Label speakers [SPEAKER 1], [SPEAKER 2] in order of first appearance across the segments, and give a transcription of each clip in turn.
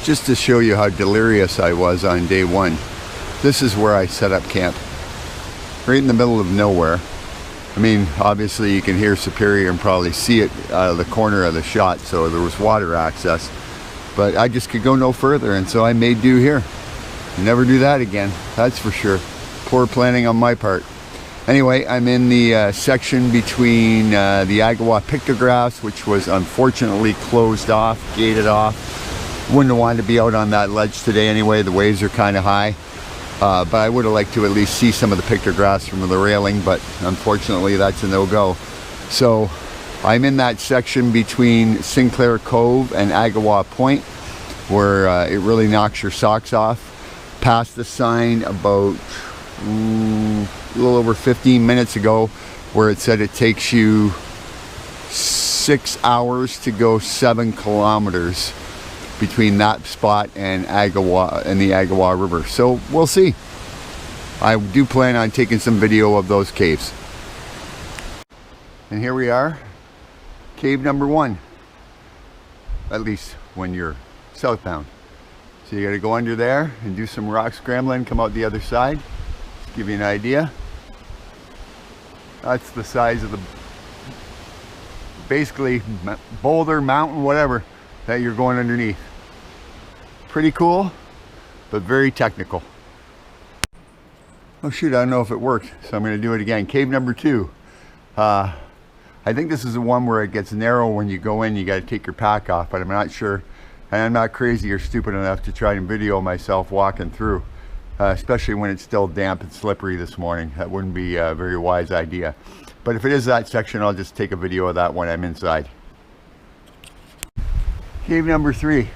[SPEAKER 1] just to show you how delirious I was on day one. This is where I set up camp, right in the middle of nowhere. I mean, obviously you can hear Superior and probably see it out of the corner of the shot, so there was water access, but I just could go no further, and so I made do here. Never do that again, that's for sure. Poor planning on my part. Anyway, I'm in the section between the Agawa pictographs, which was unfortunately closed off, gated off. Wouldn't have wanted to be out on that ledge today anyway. The waves are kind of high. But I would have liked to at least see some of the pictographs from the railing, but unfortunately that's a no-go. So I'm in that section between Sinclair Cove and Agawa Point, where it really knocks your socks off. Past the sign about a little over 15 minutes ago, where it said it takes you 6 hours to go 7 kilometers between that spot and Agawa and the Agawa River. So we'll see. I do plan on taking some video of those caves. And here we are, cave number 1. At least when you're southbound. So you gotta go under there and do some rock scrambling, come out the other side. Just give you an idea. That's the size of the, basically, boulder, mountain, whatever, that you're going underneath. Pretty cool, but very technical. Oh shoot, I don't know if it worked, so I'm going to do it again. Cave number 2. I think this is the one where it gets narrow when you go in. You got to take your pack off, but I'm not sure. And I'm not crazy or stupid enough to try and video myself walking through, especially when it's still damp and slippery this morning. That wouldn't be a very wise idea. But if it is that section, I'll just take a video of that when I'm inside. Cave number 3.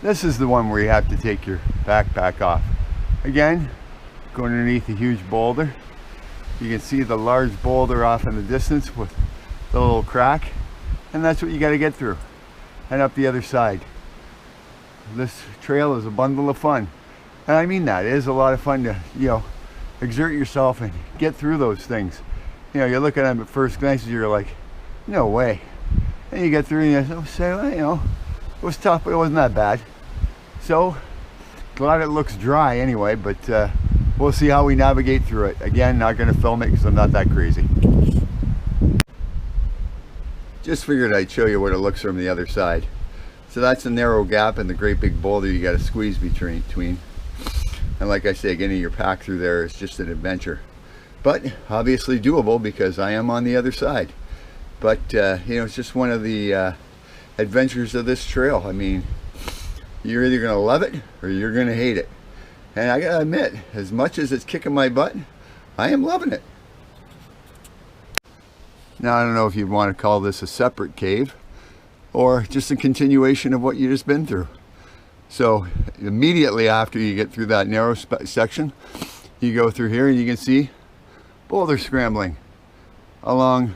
[SPEAKER 1] This is the one where you have to take your backpack off. Again, going underneath a huge boulder. You can see the large boulder off in the distance with the little crack, and that's what you got to get through. And up the other side. This trail is a bundle of fun. And I mean that. It is a lot of fun to, exert yourself and get through those things. You look at them at first glance and you're like, no way. And you get through and you say, well, it was tough, but it wasn't that bad. So, glad it looks dry anyway, but we'll see how we navigate through it. Again, not going to film it because I'm not that crazy. Just figured I'd show you what it looks from the other side. So that's a narrow gap and the great big boulder you got to squeeze between. And like I say, getting your pack through there is just an adventure. But obviously doable because I am on the other side. But it's just one of the adventures of this trail. I mean, you're either going to love it or you're going to hate it. And I gotta admit, as much as it's kicking my butt, I am loving it. Now I don't know if you'd want to call this a separate cave or just a continuation of what you just been through. So immediately after you get through that narrow section, you go through here and you can see boulder scrambling along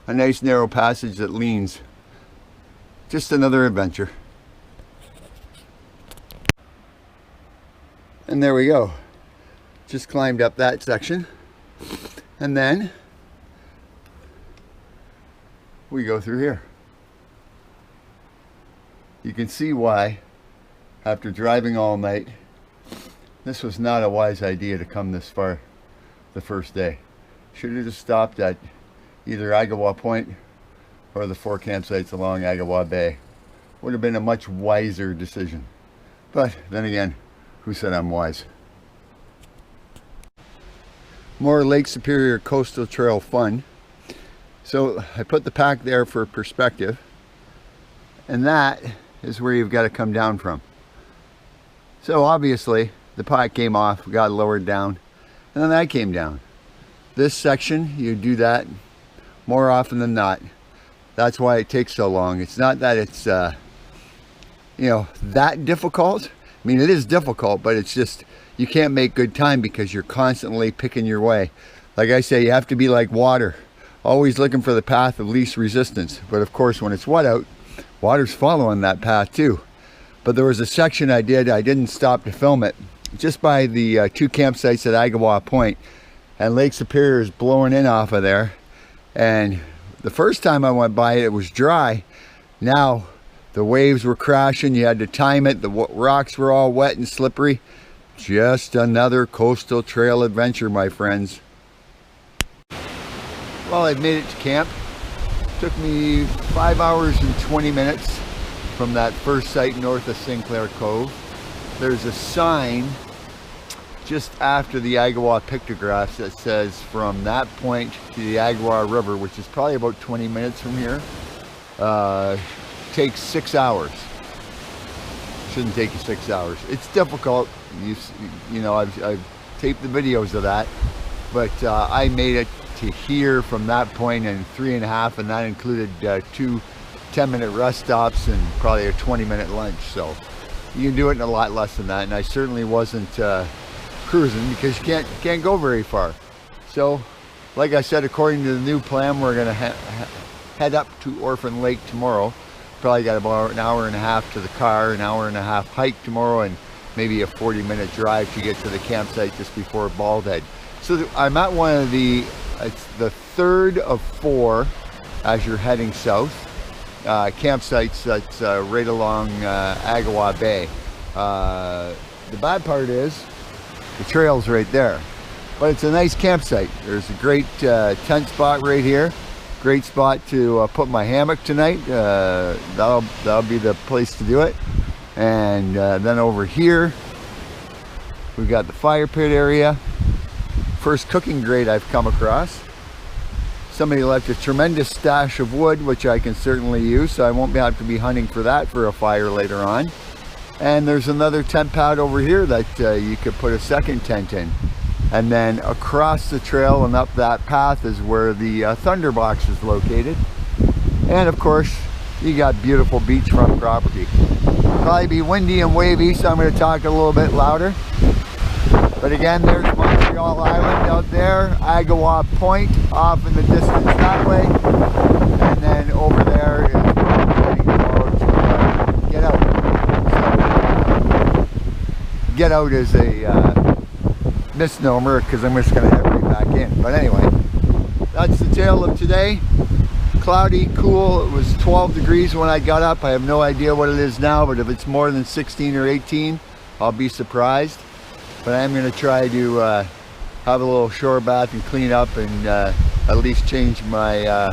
[SPEAKER 1] a nice narrow passage that leans. Just another adventure. And there we go. Just climbed up that section. And then we go through here. You can see why, after driving all night, this was not a wise idea to come this far the first day. Should have just stopped at either Agawa Point or the 4 campsites along Agawa Bay. Would have been a much wiser decision. But then again, who said I'm wise? More Lake Superior Coastal Trail fun. So I put the pack there for perspective, and that is where you've got to come down from. So obviously the pack came off, got lowered down, and then I came down. This section, you do that more often than not. That's why it takes so long. It's not that it's that difficult. I mean, it is difficult, but it's just you can't make good time because you're constantly picking your way. Like I say, you have to be like water, always looking for the path of least resistance. But of course, when it's wet out, water's following that path too. But there was a section I didn't stop to film it, just by the 2 campsites at Agawa Point, and Lake Superior is blowing in off of there. And the first time I went by it, it was dry. Now The waves were crashing, you had to time it, the rocks were all wet and slippery. Just another coastal trail adventure, my friends. Well, I've made it to camp. Took me 5 hours and 20 minutes from that first site north of Sinclair Cove. There's a sign just after the Agawa pictographs that says from that point to the Agawa River, which is probably about 20 minutes from here, takes 6 hours. Shouldn't take you 6 hours. It's difficult. You know, I've taped the videos of that, but I made it to here from that point in 3.5, and that included 2 10-minute rest stops and probably a 20-minute lunch. So you can do it in a lot less than that, and I certainly wasn't cruising, because you can't go very far. So like I said, according to the new plan, we're gonna head up to Orphan Lake tomorrow. Probably got about an hour and a half to the car, an hour and a half hike tomorrow, and maybe a 40-minute drive to get to the campsite just before Bald Head. So I'm at one of it's the third of 4 as you're heading south campsites that's right along Agawa Bay. The bad part is the trail's right there, but it's a nice campsite. There's a great tent spot right here. Great spot to put my hammock tonight. That'll be the place to do it. And then over here we've got the fire pit area. First cooking grate I've come across. Somebody left a tremendous stash of wood, which I can certainly use, so I won't have to be hunting for that for a fire later on. And there's another tent pad over here that you could put a second tent in. And then across the trail and up that path is where the Thunderbox is located. And of course, you got beautiful beachfront property. Probably be windy and wavy, so I'm going to talk a little bit louder. But again, there's Montreal Island out there, Agawa Point off in the distance that way. And then over there is where I'm heading tomorrow to get out. So, get out is a misnomer, because I'm just going to head right back in. But anyway, that's the tale of today. Cloudy, cool. It was 12 degrees when I got up. I have no idea what it is now, but if it's more than 16 or 18, I'll be surprised. But I'm going to try to have a little shore bath and clean up, and at least change my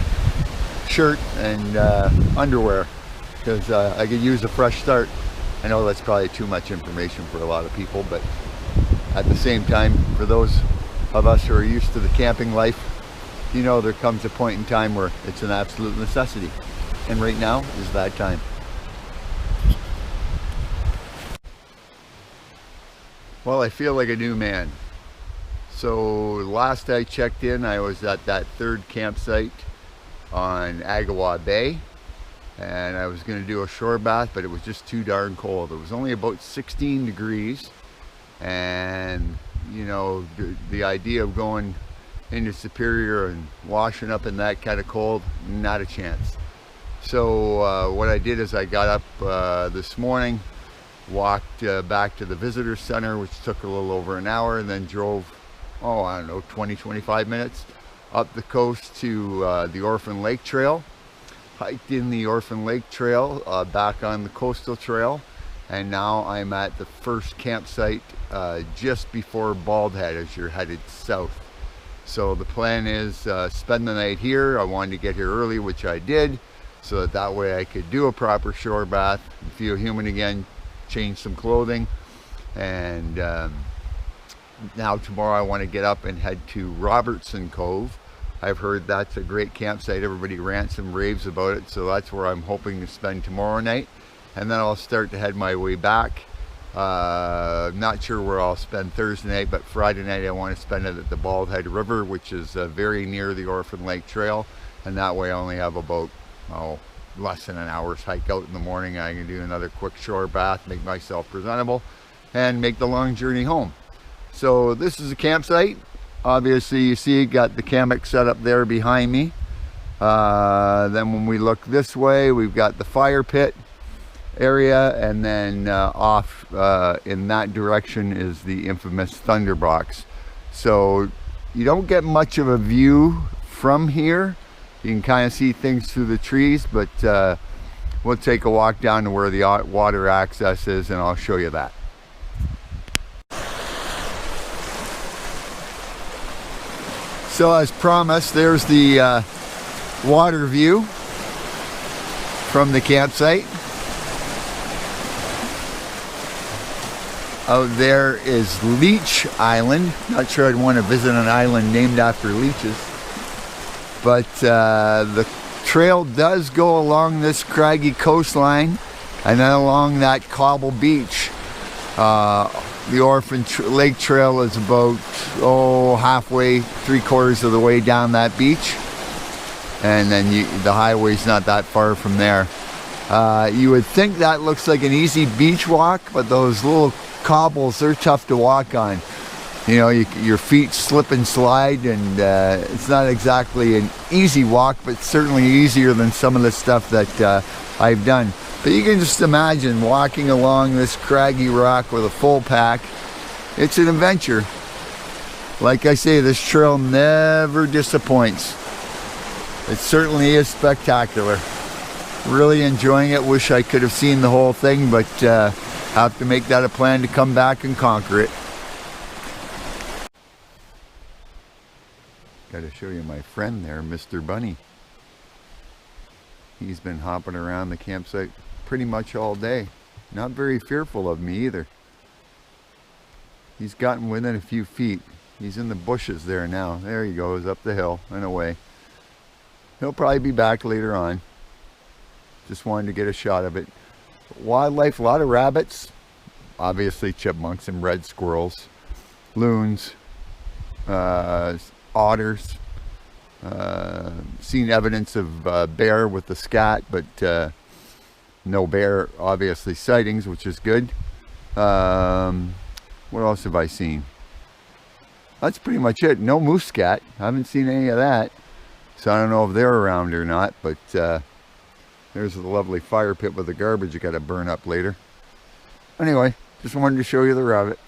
[SPEAKER 1] shirt and underwear, because I could use a fresh start. I know that's probably too much information for a lot of people, but at the same time, for those of us who are used to the camping life, you know, there comes a point in time where it's an absolute necessity. And right now is that time. Well, I feel like a new man. So last I checked in, I was at that third campsite on Agawa Bay, and I was going to do a shore bath, but it was just too darn cold. It was only about 16 degrees, and you know, the idea of going into Superior and washing up in that kind of cold, not a chance. So what I did is I got up this morning, walked back to the visitor center, which took a little over an hour, and then drove, I don't know, 20-25 minutes up the coast to the Orphan Lake Trail. Hiked in the Orphan Lake Trail, back on the coastal trail, and now I'm at the first campsite just before Bald Head as you're headed south. So the plan is spend the night here. I wanted to get here early, which I did, so that way I could do a proper shore bath, feel human again, change some clothing, and now tomorrow I want to get up and head to Robertson Cove. I've heard that's a great campsite. Everybody rants and raves about it, so that's where I'm hoping to spend tomorrow night, and then I'll start to head my way back. Not sure where I'll spend Thursday night, but Friday night I want to spend it at the Bald Head River, which is very near the Orphan Lake Trail, and that way I only have about less than an hour's hike out in the morning. I can do another quick shore bath, make myself presentable, and make the long journey home. So this is a campsite. Obviously you see got the hammock set up there behind me. Then when we look this way, we've got the fire pit area, and then off in that direction is the infamous Thunderbox. So you don't get much of a view from here. You can kind of see things through the trees, but we'll take a walk down to where the water access is, and I'll show you that. So as promised, there's the water view from the campsite. Out there is Leech Island. Not sure I'd want to visit an island named after leeches. But the trail does go along this craggy coastline and then along that cobble beach. The Orphan Lake Trail is about, halfway, 3/4 of the way down that beach. And then the highway's not that far from there. You would think that looks like an easy beach walk, but those little cobbles, they're tough to walk on. You know, your feet slip and slide, and it's not exactly an easy walk, but certainly easier than some of the stuff that I've done. But you can just imagine walking along this craggy rock with a full pack. It's an adventure. Like I say, this trail never disappoints. It certainly is spectacular. Really enjoying it. Wish I could have seen the whole thing, but have to make that a plan to come back and conquer it. Got to show you my friend there, Mr. Bunny. He's been hopping around the campsite pretty much all day. Not very fearful of me either. He's gotten within a few feet. He's in the bushes there now. There he goes, up the hill and away. He'll probably be back later on. Just wanted to get a shot of it. Wildlife, a lot of rabbits. Obviously chipmunks and red squirrels. Loons. Otters. Seen evidence of bear with the scat, but no bear obviously sightings, which is good. What else have I seen? That's pretty much it. No moose scat. I haven't seen any of that, so I don't know if they're around or not. But there's the lovely fire pit with the garbage you got to burn up later. Anyway, just wanted to show you the rabbit.